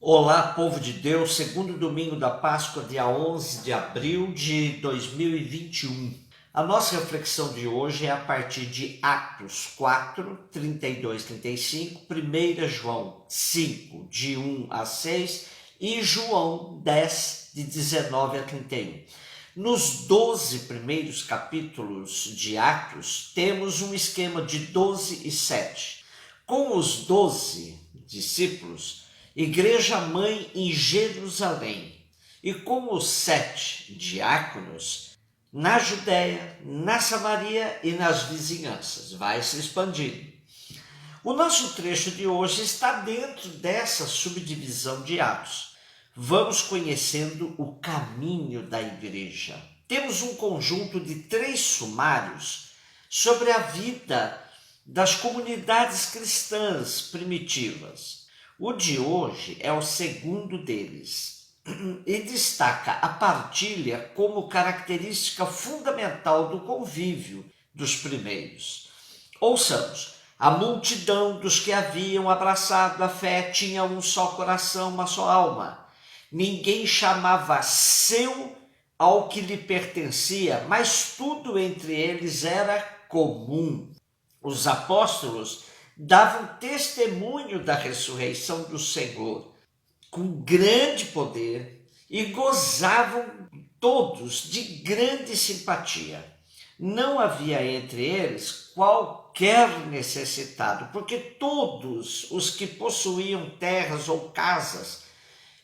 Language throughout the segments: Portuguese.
Olá, povo de Deus, segundo domingo da Páscoa, dia 11 de abril de 2021. A nossa reflexão de hoje é a partir de Atos 4, 32, 35, 1 João 5, de 1 a 6 e João 10, de 19 a 31. Nos 12 primeiros capítulos de Atos, temos um esquema de 12 e 7. Com os 12 discípulos, Igreja Mãe em Jerusalém, e com os 7 diáconos na Judéia, na Samaria e nas vizinhanças. Vai se expandindo. O nosso trecho de hoje está dentro dessa subdivisão de Atos. Vamos conhecendo o caminho da igreja. Temos um conjunto de 3 sumários sobre a vida das comunidades cristãs primitivas. O de hoje é o segundo deles e destaca a partilha como característica fundamental do convívio dos primeiros. Ouçamos: a multidão dos que haviam abraçado a fé tinha um só coração, uma só alma. Ninguém chamava seu ao que lhe pertencia, mas tudo entre eles era comum. Os apóstolos davam testemunho da ressurreição do Senhor com grande poder e gozavam todos de grande simpatia. Não havia entre eles qualquer necessitado, porque todos os que possuíam terras ou casas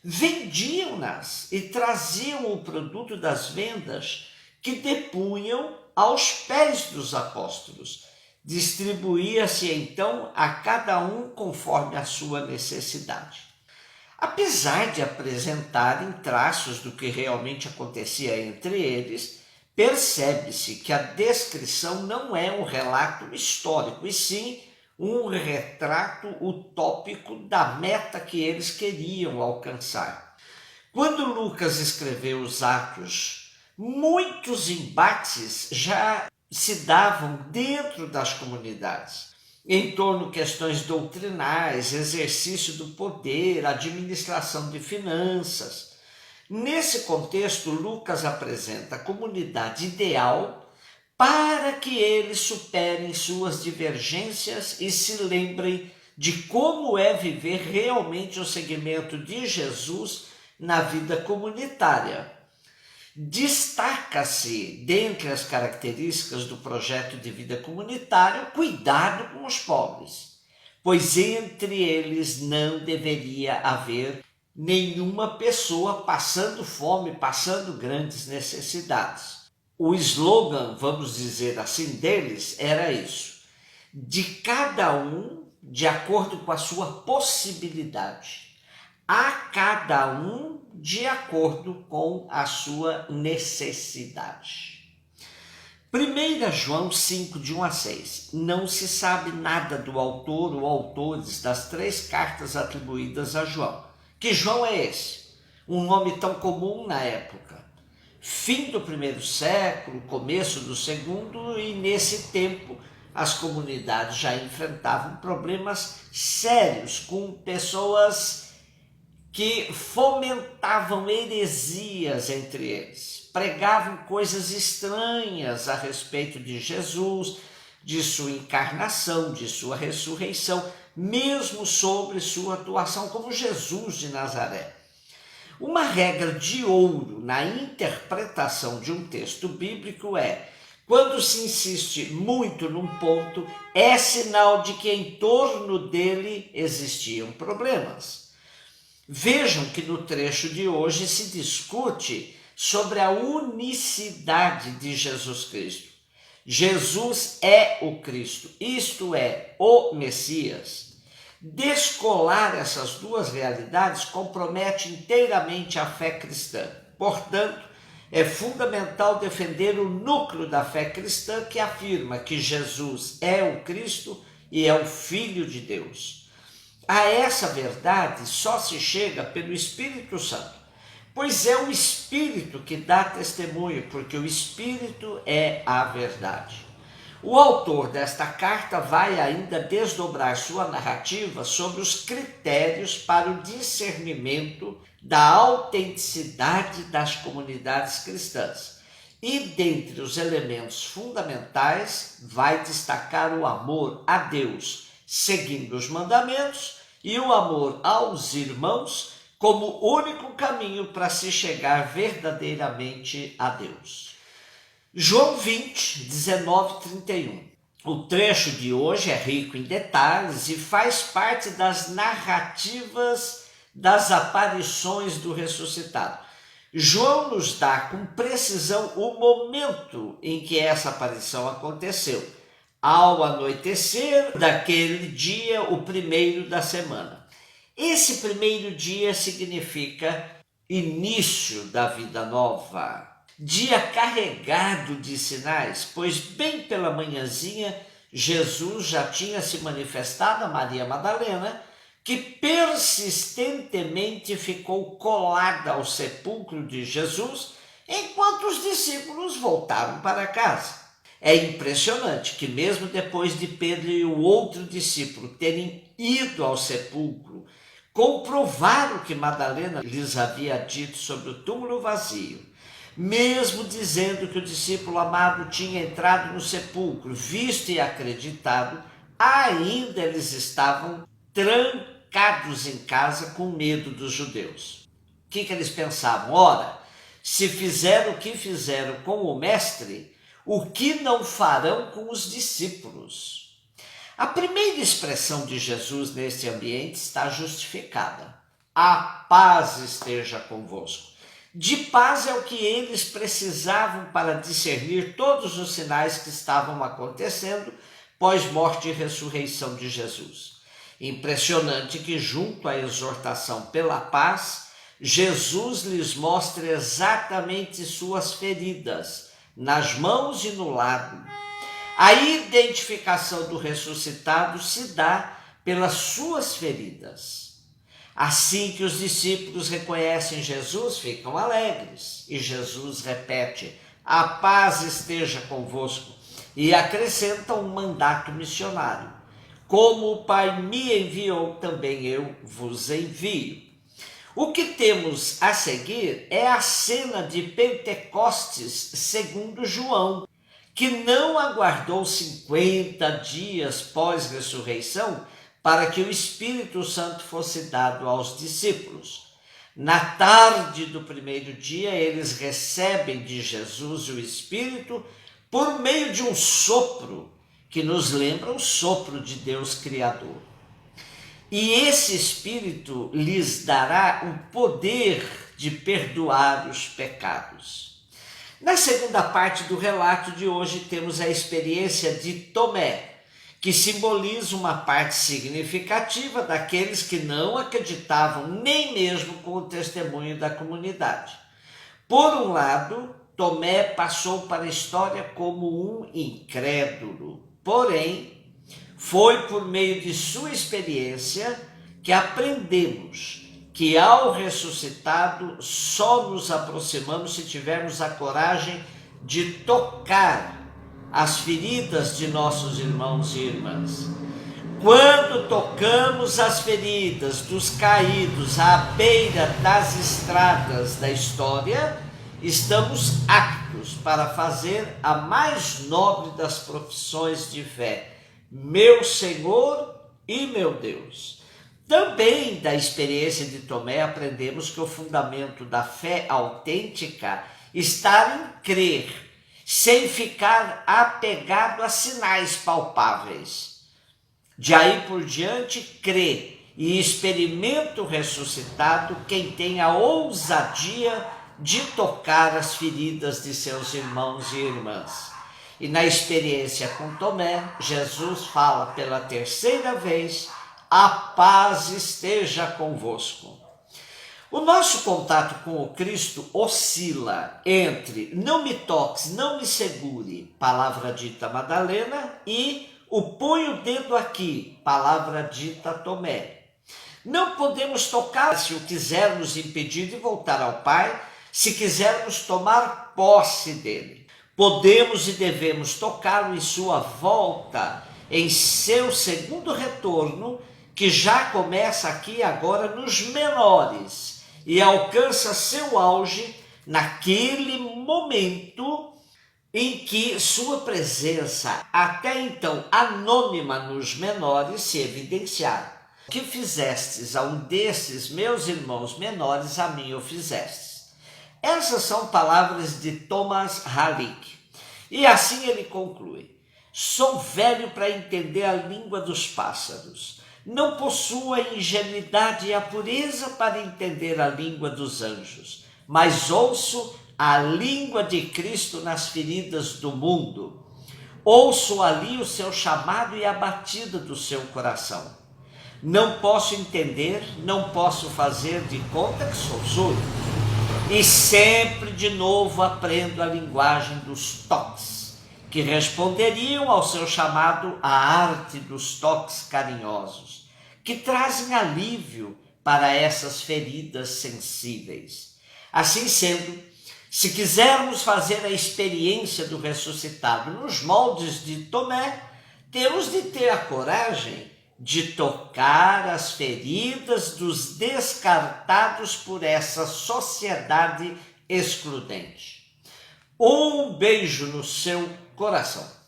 vendiam-nas e traziam o produto das vendas que depunham aos pés dos apóstolos. Distribuía-se então a cada um conforme a sua necessidade. Apesar de apresentarem traços do que realmente acontecia entre eles, percebe-se que a descrição não é um relato histórico, e sim um retrato utópico da meta que eles queriam alcançar. Quando Lucas escreveu os Atos, muitos embates já se davam dentro das comunidades, em torno de questões doutrinais, exercício do poder, administração de finanças. Nesse contexto, Lucas apresenta a comunidade ideal para que eles superem suas divergências e se lembrem de como é viver realmente o seguimento de Jesus na vida comunitária. Destaca-se, dentre as características do projeto de vida comunitário, o cuidado com os pobres, pois entre eles não deveria haver nenhuma pessoa passando fome, passando grandes necessidades. O slogan, vamos dizer assim, deles era isso: de cada um de acordo com a sua possibilidade, a cada um de acordo com a sua necessidade. 1 João 5, de 1 a 6. Não se sabe nada do autor ou autores das 3 cartas atribuídas a João. Que João é esse? Um nome tão comum na época. Fim do 1º século, começo do 2º, e nesse tempo as comunidades já enfrentavam problemas sérios com pessoas que fomentavam heresias entre eles, pregavam coisas estranhas a respeito de Jesus, de sua encarnação, de sua ressurreição, mesmo sobre sua atuação como Jesus de Nazaré. Uma regra de ouro na interpretação de um texto bíblico é: quando se insiste muito num ponto, é sinal de que em torno dele existiam problemas. Vejam que no trecho de hoje se discute sobre a unicidade de Jesus Cristo. Jesus é o Cristo, isto é, o Messias. Descolar essas duas realidades compromete inteiramente a fé cristã. Portanto, é fundamental defender o núcleo da fé cristã, que afirma que Jesus é o Cristo e é o Filho de Deus. A essa verdade só se chega pelo Espírito Santo, pois é o Espírito que dá testemunho, porque o Espírito é a verdade. O autor desta carta vai ainda desdobrar sua narrativa sobre os critérios para o discernimento da autenticidade das comunidades cristãs. E dentre os elementos fundamentais, vai destacar o amor a Deus, seguindo os mandamentos, e o amor aos irmãos como único caminho para se chegar verdadeiramente a Deus. João 20, 19, 31. O trecho de hoje é rico em detalhes e faz parte das narrativas das aparições do ressuscitado. João nos dá com precisão o momento em que essa aparição aconteceu, ao anoitecer daquele dia, o primeiro da semana. Esse primeiro dia significa início da vida nova. Dia carregado de sinais, pois bem pela manhãzinha Jesus já tinha se manifestado a Maria Madalena, que persistentemente ficou colada ao sepulcro de Jesus enquanto os discípulos voltaram para casa. É impressionante que mesmo depois de Pedro e o outro discípulo terem ido ao sepulcro, comprovar o que Madalena lhes havia dito sobre o túmulo vazio, mesmo dizendo que o discípulo amado tinha entrado no sepulcro, visto e acreditado, ainda eles estavam trancados em casa com medo dos judeus. O que eles pensavam? Ora, se fizeram o que fizeram com o mestre, o que não farão com os discípulos? A primeira expressão de Jesus neste ambiente está justificada. A paz esteja convosco. De paz é o que eles precisavam para discernir todos os sinais que estavam acontecendo pós-morte e ressurreição de Jesus. Impressionante que, junto à exortação pela paz, Jesus lhes mostra exatamente suas feridas, nas mãos e no lado. A identificação do ressuscitado se dá pelas suas feridas. Assim que os discípulos reconhecem Jesus, ficam alegres. E Jesus repete, a paz esteja convosco, e acrescenta um mandato missionário. Como o Pai me enviou, também eu vos envio. O que temos a seguir é a cena de Pentecostes segundo João, que não aguardou 50 dias pós-ressurreição para que o Espírito Santo fosse dado aos discípulos. Na tarde do primeiro dia, eles recebem de Jesus o Espírito por meio de um sopro, que nos lembra o sopro de Deus Criador. E esse Espírito lhes dará o poder de perdoar os pecados. Na segunda parte do relato de hoje, temos a experiência de Tomé, que simboliza uma parte significativa daqueles que não acreditavam nem mesmo com o testemunho da comunidade. Por um lado, Tomé passou para a história como um incrédulo, porém, foi por meio de sua experiência que aprendemos que ao ressuscitado só nos aproximamos se tivermos a coragem de tocar as feridas de nossos irmãos e irmãs. Quando tocamos as feridas dos caídos à beira das estradas da história, estamos aptos para fazer a mais nobre das profissões de fé, meu Senhor e meu Deus. Também da experiência de Tomé aprendemos que o fundamento da fé autêntica está em crer, sem ficar apegado a sinais palpáveis. De aí por diante, crê e experimenta o ressuscitado quem tem a ousadia de tocar as feridas de seus irmãos e irmãs. E na experiência com Tomé, Jesus fala pela terceira vez, a paz esteja convosco. O nosso contato com o Cristo oscila entre não me toques, não me segure, palavra dita Madalena, e o põe o dedo aqui, palavra dita Tomé. Não podemos tocar se o quisermos impedir de voltar ao Pai, se quisermos tomar posse dele. podemos e devemos tocá-lo em sua volta, em seu segundo retorno, que já começa aqui agora nos menores e alcança seu auge naquele momento em que sua presença, até então anônima nos menores, se evidenciar. O que fizestes a um desses meus irmãos menores, a mim o fizestes. Essas são palavras de Thomas Harrick. E assim ele conclui: sou velho para entender a língua dos pássaros. Não possuo a ingenuidade e a pureza para entender a língua dos anjos, mas ouço a língua de Cristo nas feridas do mundo. Ouço ali o seu chamado e a batida do seu coração. Não posso entender, não posso fazer de conta que sou surdo. E sempre de novo aprendo a linguagem dos toques, que responderiam ao seu chamado a arte dos toques carinhosos, que trazem alívio para essas feridas sensíveis. Assim sendo, se quisermos fazer a experiência do ressuscitado nos moldes de Tomé, temos de ter a coragem de tocar as feridas dos descartados por essa sociedade excludente. Um beijo no seu coração.